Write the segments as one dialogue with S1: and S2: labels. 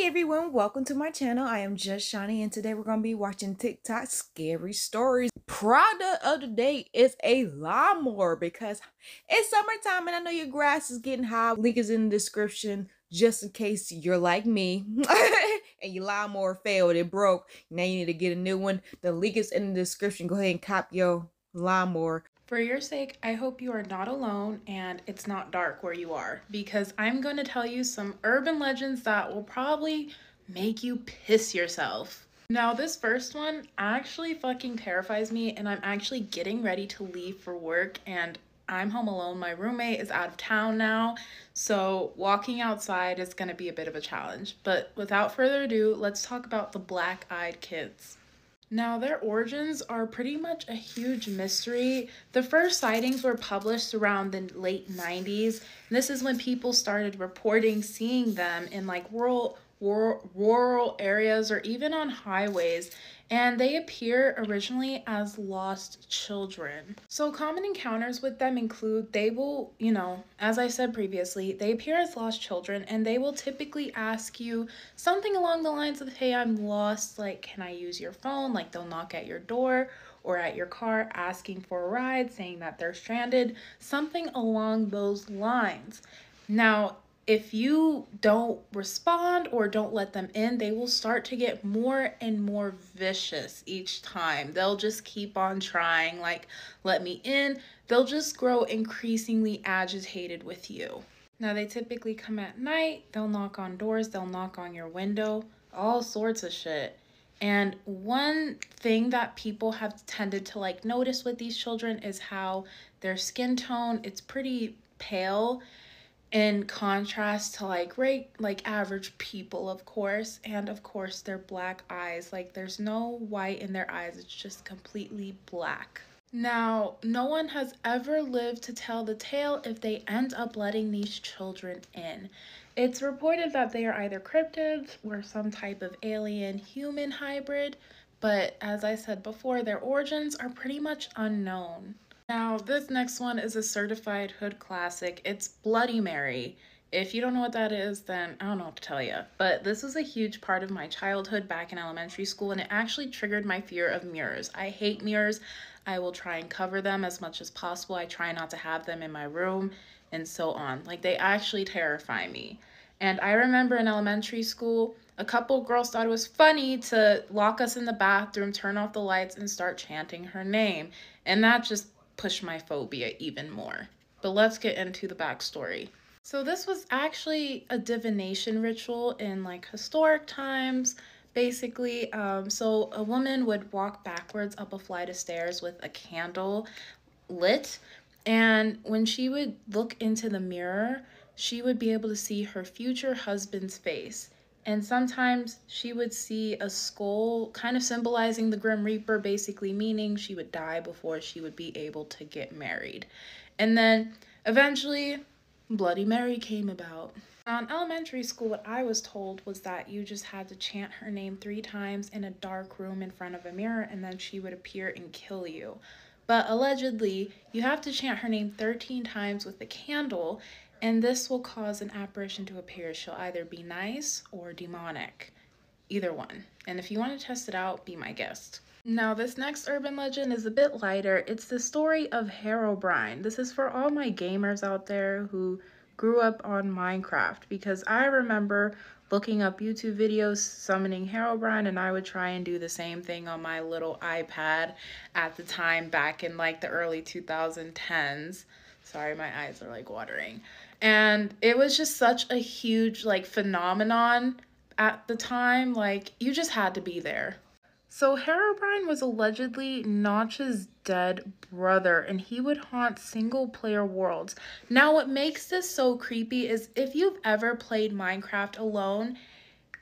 S1: Hey everyone, welcome to my channel. I am just Shani and today we're going to be watching TikTok scary stories. Product of the day is a lawnmower because it's summertime and I know your grass is getting high. Link is in the description just in case you're like me and your lawnmower failed, it broke. Now you need to get a new one. The link is in the description. Go ahead and cop your lawnmower.
S2: For your sake, I hope you are not alone and it's not dark where you are, because I'm going to tell you some urban legends that will probably make you piss yourself. Now, this first one actually fucking terrifies me, and I'm actually getting ready to leave for work and I'm home alone. My roommate is out of town now, so walking outside is going to be a bit of a challenge. But without further ado, let's talk about the black-eyed kids. Now, their origins are pretty much a huge mystery. The first sightings were published around the late 90s. And this is when people started reporting seeing them in like rural areas or even on highways. And they appear originally as lost children. So common encounters with them include they will, as I said previously, they appear as lost children and they will typically ask you something along the lines of, hey, I'm lost, like, can I use your phone? Like they'll knock at your door or at your car asking for a ride, saying that they're stranded, something along those lines. Now, if you don't respond or don't let them in, they will start to get more and more vicious each time. They'll just keep on trying, like, let me in. They'll just grow increasingly agitated with you. Now, they typically come at night. They'll knock on doors. They'll knock on your window. All sorts of shit. And one thing that people have tended to, like, notice with these children is how their skin tone, it's pretty pale, in contrast to like average people, of course. And of course their black eyes, like there's no white in their eyes, it's just completely black. Now, no one has ever lived to tell the tale if they end up letting these children in. It's reported that they are either cryptids or some type of alien human hybrid, but as I said before, their origins are pretty much unknown. Now, this next one is a certified hood classic. It's Bloody Mary. If you don't know what that is, then I don't know what to tell you. But this was a huge part of my childhood back in elementary school, and it actually triggered my fear of mirrors. I hate mirrors. I will try and cover them as much as possible. I try not to have them in my room and so on. Like, they actually terrify me. And I remember in elementary school, a couple girls thought it was funny to lock us in the bathroom, turn off the lights, and start chanting her name. And that just push my phobia even more. But let's get into the backstory. So this was actually a divination ritual in like historic times. Basically, so a woman would walk backwards up a flight of stairs with a candle lit, and when she would look into the mirror, she would be able to see her future husband's face. And sometimes she would see a skull, kind of symbolizing the Grim Reaper, basically meaning she would die before she would be able to get married. And then eventually, Bloody Mary came about. In elementary school, what I was told was that you just had to chant her name 3 times in a dark room in front of a mirror, and then she would appear and kill you. But allegedly, you have to chant her name 13 times with a candle, and this will cause an apparition to appear. She'll either be nice or demonic. Either one. And if you want to test it out, be my guest. Now, this next urban legend is a bit lighter. It's the story of Herobrine. This is for all my gamers out there who grew up on Minecraft, because I remember looking up YouTube videos summoning Herobrine, and I would try and do the same thing on my little iPad at the time back in like the early 2010s. Sorry, my eyes are like watering. And it was just such a huge like phenomenon at the time. Like, you just had to be there. So Herobrine was allegedly Notch's dead brother, and he would haunt single-player worlds. Now, what makes this so creepy is if you've ever played Minecraft alone,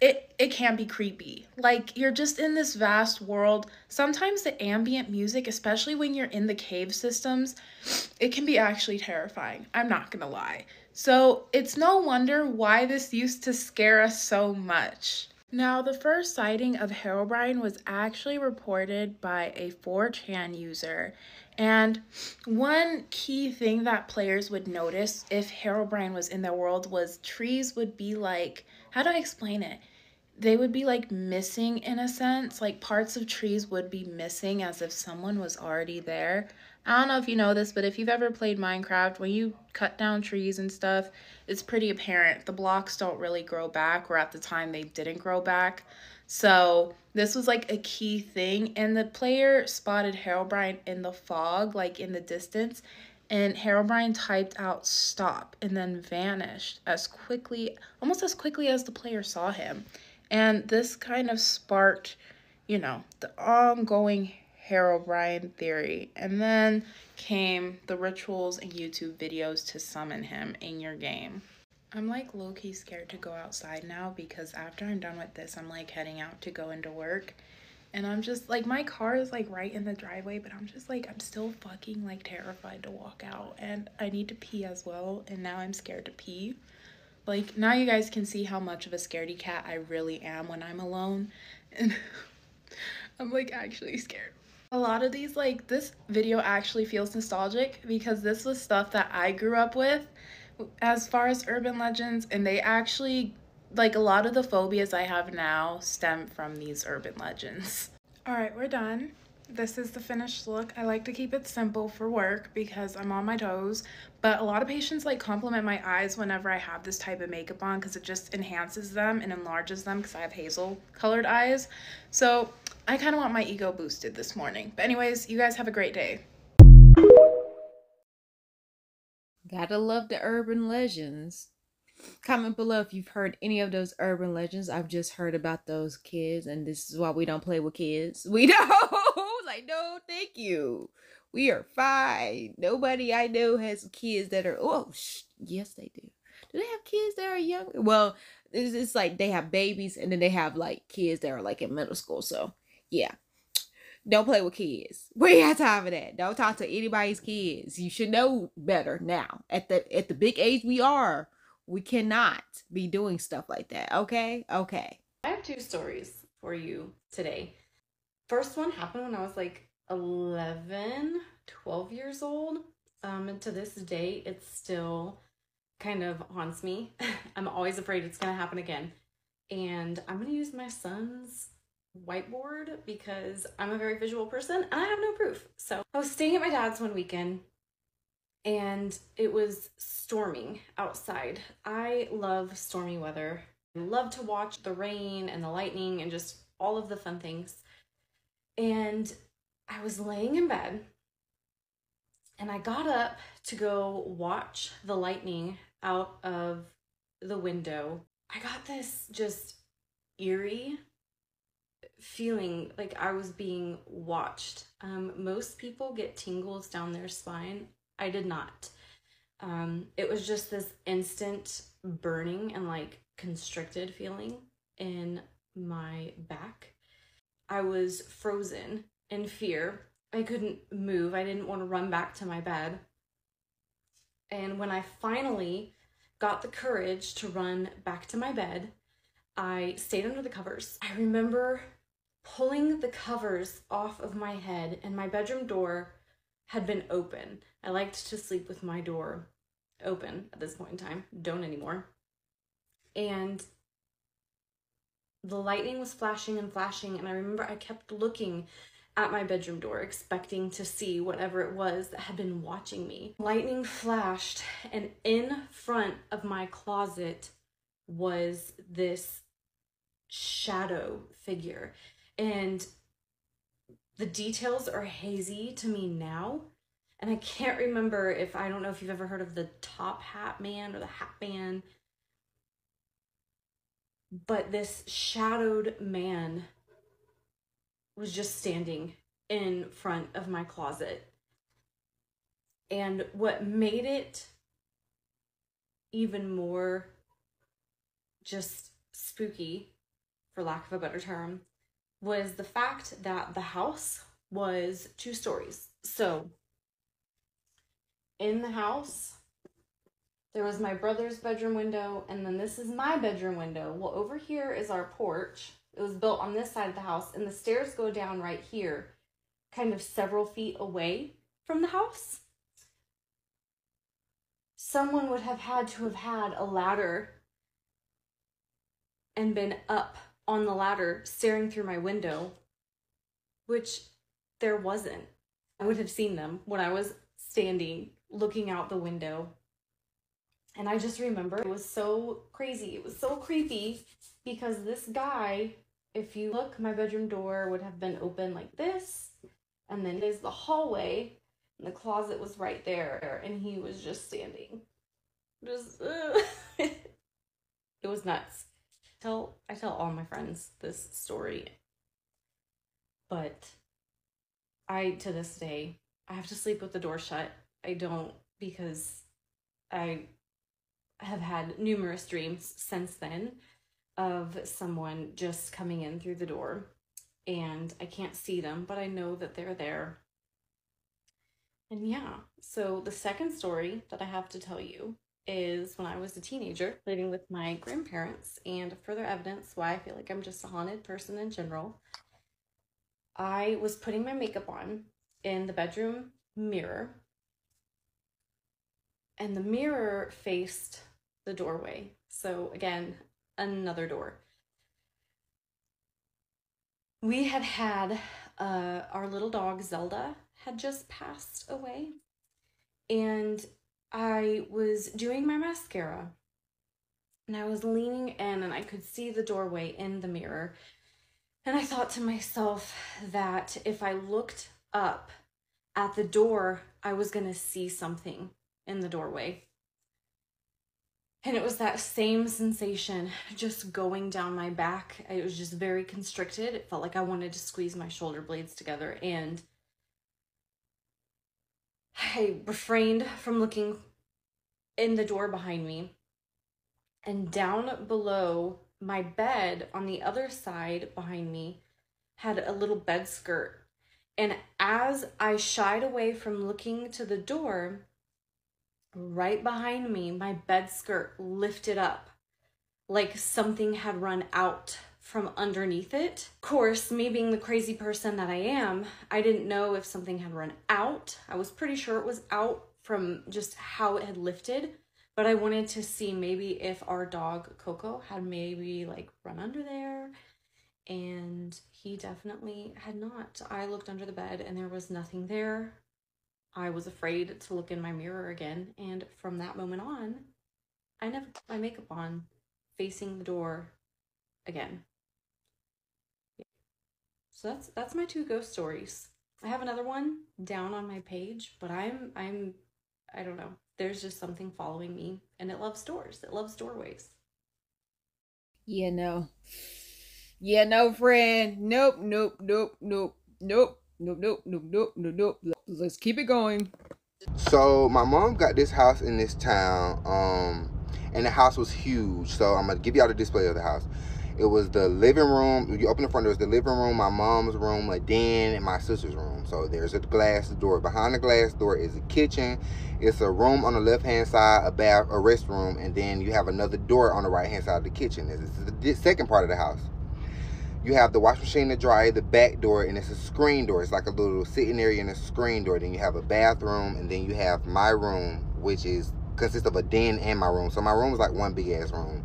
S2: it can be creepy. Like, you're just in this vast world. Sometimes the ambient music, especially when you're in the cave systems, it can be actually terrifying. I'm not gonna lie. So it's no wonder why this used to scare us so much. Now, the first sighting of Herobrine was actually reported by a 4chan user, and one key thing that players would notice if Herobrine was in their world was trees would be like, how do I explain it? they would be like missing in a sense. Like parts of trees would be missing as if someone was already there. I don't know if you know this, but if you've ever played Minecraft, when you cut down trees and stuff, it's pretty apparent. The blocks don't really grow back, or at the time they didn't grow back. So this was like a key thing. And the player spotted Herobrine in the fog, like in the distance. And Herobrine typed out stop and then vanished as quickly, almost as quickly as the player saw him. And this kind of sparked, the ongoing Herobrine theory. And then came the rituals and YouTube videos to summon him in your game. I'm like low-key scared to go outside now because after I'm done with this, I'm like heading out to go into work. And I'm just like, my car is like right in the driveway, but I'm just like, I'm still fucking like terrified to walk out. And I need to pee as well. And now I'm scared to pee. Like, now you guys can see how much of a scaredy cat I really am when I'm alone. And I'm like actually scared. A lot of these, like, this video actually feels nostalgic because this was stuff that I grew up with as far as urban legends, and they actually, like, a lot of the phobias I have now stem from these urban legends. All right, we're done. This is the finished look. I like to keep it simple for work because I'm on my toes, but a lot of patients like compliment my eyes whenever I have this type of makeup on because it just enhances them and enlarges them because I have hazel colored eyes. So I kind of want my ego boosted this morning. But anyways, you guys have a great day.
S1: Gotta love the urban legends. Comment below if you've heard any of those urban legends. I've just heard about those kids, and this is why we don't play with kids. We don't. Like, no, thank you. We are fine. Nobody I know has kids that are, yes, they do. Do they have kids that are young? Well, it's like they have babies, and then they have like kids that are like in middle school. So, yeah. Don't play with kids. We ain't have time for that. Don't talk to anybody's kids. You should know better now. At the big age we are, we cannot be doing stuff like that. Okay? Okay.
S3: I have two stories for you today. First one happened when I was like 11, 12 years old. And to this day, it still kind of haunts me. I'm always afraid it's going to happen again. And I'm going to use my son's whiteboard because I'm a very visual person and I have no proof. So I was staying at my dad's one weekend and it was storming outside. I love stormy weather. I love to watch the rain and the lightning and just all of the fun things. And I was laying in bed and I got up to go watch the lightning out of the window. I got this just eerie feeling like I was being watched. Most people get tingles down their spine. I did not. It was just this instant burning and like constricted feeling in my back. I was frozen in fear. I couldn't move. I didn't want to run back to my bed. And when I finally got the courage to run back to my bed, I stayed under the covers. I remember pulling the covers off of my head and my bedroom door had been open. I liked to sleep with my door open at this point in time. Don't anymore. And the lightning was flashing and flashing, and I remember I kept looking at my bedroom door, expecting to see whatever it was that had been watching me. Lightning flashed, and in front of my closet was this shadow figure. And the details are hazy to me now. And I can't remember if, I don't know if you've ever heard of the Top Hat Man or the Hat Man. But this shadowed man was just standing in front of my closet. And what made it even more just spooky, for lack of a better term, was the fact that the house was 2 stories. So in the house, there was my brother's bedroom window, and then this is my bedroom window. Well, over here is our porch. It was built on this side of the house, and the stairs go down right here, kind of several feet away from the house. Someone would have had to have had a ladder and been up on the ladder staring through my window, which there wasn't. I would have seen them when I was standing looking out the window. And I just remember it was so crazy. It was so creepy because this guy, if you look, my bedroom door would have been open like this. And then there's the hallway and the closet was right there. And he was just standing. Just, it was nuts. I tell all my friends this story. But to this day, I have to sleep with the door shut. I don't, because I have had numerous dreams since then of someone just coming in through the door, and I can't see them, but I know that they're there. And yeah, so the second story that I have to tell you is when I was a teenager living with my grandparents, and further evidence why I feel like I'm just a haunted person in general. I was putting my makeup on in the bedroom mirror, and the mirror faced the doorway. So again, another door. We had our little dog Zelda had just passed away, and I was doing my mascara, and I was leaning in, and I could see the doorway in the mirror. And I thought to myself that if I looked up at the door, I was going to see something in the doorway. And it was that same sensation just going down my back. It was just very constricted. It felt like I wanted to squeeze my shoulder blades together. And I refrained from looking in the door behind me. And down below my bed on the other side behind me had a little bed skirt. And as I shied away from looking to the door, right behind me, my bed skirt lifted up like something had run out from underneath it. Of course, me being the crazy person that I am, I didn't know if something had run out. I was pretty sure it was out from just how it had lifted. But I wanted to see maybe if our dog Coco had maybe like run under there, and he definitely had not. I looked under the bed and there was nothing there. I was afraid to look in my mirror again, and from that moment on, I never put my makeup on facing the door again. So that's my two ghost stories. I have another one down on my page, but I don't know. There's just something following me, and it loves doors. It loves doorways.
S1: Yeah, no. Yeah, no, friend. Nope. Let's keep it going.
S4: So my mom got this house in this town, and the house was huge. So I'm gonna give y'all the display of the house. It was the living room. You open the front door, it's the living room, my mom's room, a den, and my sister's room. So there's a glass door. Behind the glass door is a kitchen. It's a room on the left-hand side, a bath, a restroom, and then you have another door on the right-hand side of the kitchen. This is the second part of the house. You have the washing machine, the dryer, the back door, and it's a screen door. It's like a little sitting area and a screen door. Then you have a bathroom, and then you have my room, which consists of a den and my room. So my room is like one big ass room.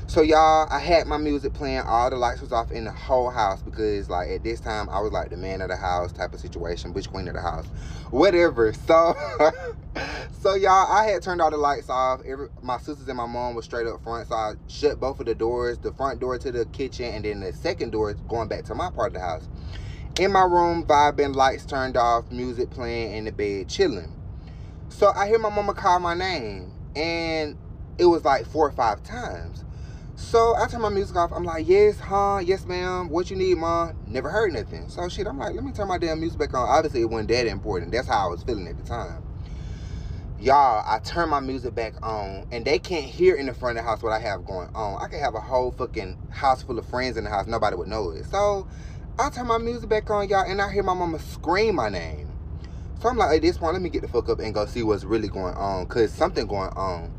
S4: So y'all, I had my music playing. All the lights was off in the whole house because like at this time I was like the man of the house type of situation, bitch queen of the house, whatever. So so y'all, I had turned all the lights off. My sisters and my mom was straight up front, so I shut both of the doors, the front door to the kitchen, and then the second door going back to my part of the house. In my room, vibing, lights turned off, music playing, in the bed chilling. So I hear my mama call my name, and it was like 4 or 5 times. So I turn my music off. I'm like, yes, huh? Yes, ma'am. What you need, mom? Never heard nothing. So shit, I'm like, let me turn my damn music back on. Obviously, it wasn't that important. That's how I was feeling at the time. Y'all, I turn my music back on, and they can't hear in the front of the house what I have going on. I could have a whole fucking house full of friends in the house. Nobody would know it. So I turn my music back on, y'all, and I hear my mama scream my name. So I'm like, at this point, let me get the fuck up and go see what's really going on, because something going on.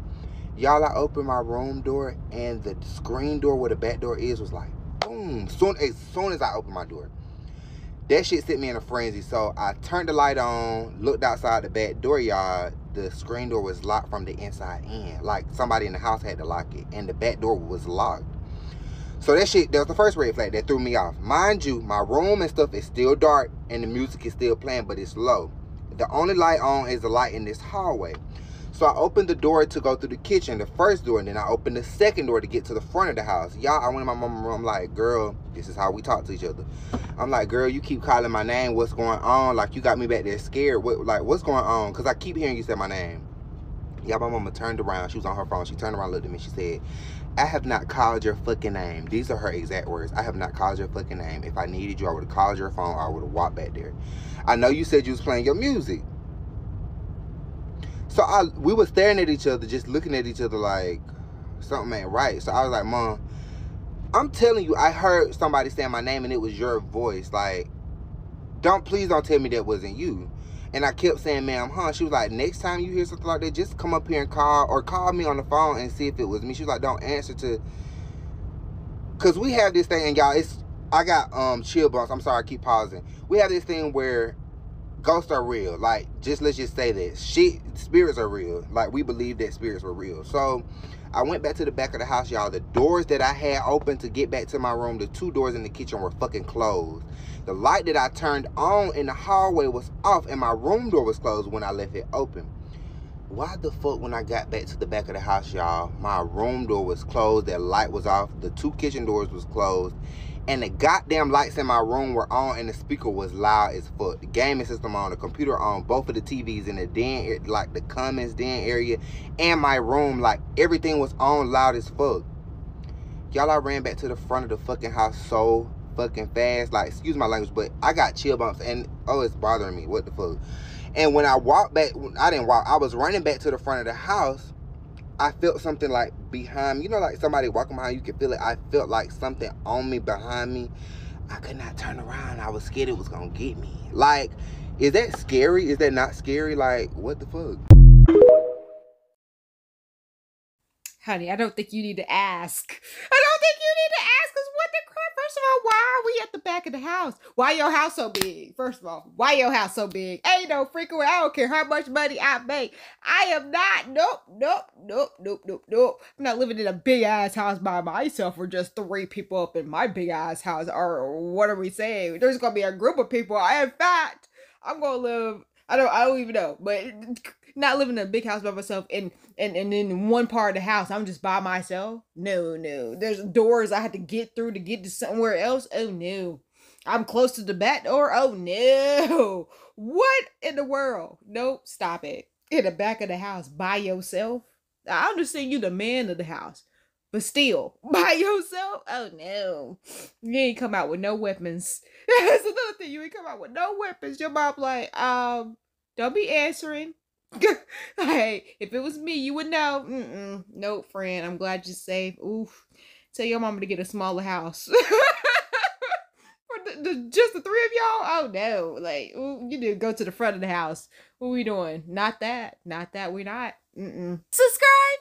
S4: Y'all, I opened my room door, and the screen door where the back door is was like, boom. As soon as I opened my door. That shit set me in a frenzy. So I turned the light on, looked outside the back door, y'all. The screen door was locked from the inside in. Like somebody in the house had to lock it, and the back door was locked. So that was the first red flag that threw me off. Mind you, my room and stuff is still dark and the music is still playing, but it's low. The only light on is the light in this hallway. So I opened the door to go through the kitchen, the first door, and then I opened the second door to get to the front of the house. Y'all, I went in my mama's room, I'm like, girl, this is how we talk to each other. I'm like, girl, you keep calling my name. What's going on? Like, you got me back there scared. What's going on? Because I keep hearing you say my name. Yeah, my mama turned around. She was on her phone. She turned around, looked at me. She said, I have not called your fucking name. These are her exact words. I have not called your fucking name. If I needed you, I would have called your phone. I would have walked back there. I know you said you was playing your music. So we were staring at each other, just looking at each other like something ain't right. So I was like, Mom, I'm telling you, I heard somebody saying my name and it was your voice. Like, please don't tell me that wasn't you. And I kept saying, ma'am, huh? She was like, next time you hear something like that, just come up here and call me on the phone and see if it was me. She was like, don't answer to, because we have this thing, and y'all, I got chill bumps. I'm sorry, I keep pausing. We have this thing where ghosts are real. Like, let's just say that spirits are real. Like, we believe that spirits were real. So I went back to the back of the house, y'all. The doors that I had open to get back to my room, the 2 doors in the kitchen were fucking closed. The light that I turned on in the hallway was off, and my room door was closed when I left it open. Why the fuck, when I got back to the back of the house, y'all, my room door was closed, that light was off, the 2 kitchen doors was closed, and the goddamn lights in my room were on, and the speaker was loud as fuck. The gaming system on, the computer on, both of the TVs in the den, like the commons den area, and my room, like everything was on loud as fuck. Y'all, I ran back to the front of the fucking house so fucking fast. Like, excuse my language, but I got chill bumps, and oh, it's bothering me. What the fuck? And when I walked back, I didn't walk, I was running back to the front of the house. I felt something like behind me. You know, like somebody walking behind you, can feel it. I felt like something on me, behind me. I could not turn around. I was scared it was gonna get me. Like, is that scary? Is that not scary? Like, what the fuck?
S1: Honey, I don't think you need to ask. I don't think you need to ask, because what the crap? First of all, why are we at the back of the house? Why your house so big? First of all, why your house so big? Ain't no freaking way. I don't care how much money I make. I am not. Nope. I'm not living in a big ass house by myself or just 3 people up in my big ass house. Or what are we saying? There's gonna be a group of people. In fact, I'm gonna live. I don't even know, but not living in a big house by myself and in one part of the house I'm just by myself. No. There's doors I had to get through to get to somewhere else. Oh no. I'm close to the back door. Oh no. What in the world? Nope, stop it. In the back of the house by yourself. I understand you the man of the house, but still, by yourself? Oh no. You ain't come out with no weapons. That's another thing. You ain't come out with no weapons. Your mom like, don't be answering. Hey, if it was me, you would know. Nope, friend. I'm glad you're safe. Oof. Tell your mama to get a smaller house. For just the 3 of y'all? Oh no. Like, ooh, you need to go to the front of the house. What we doing? Not that. We're not. Subscribe.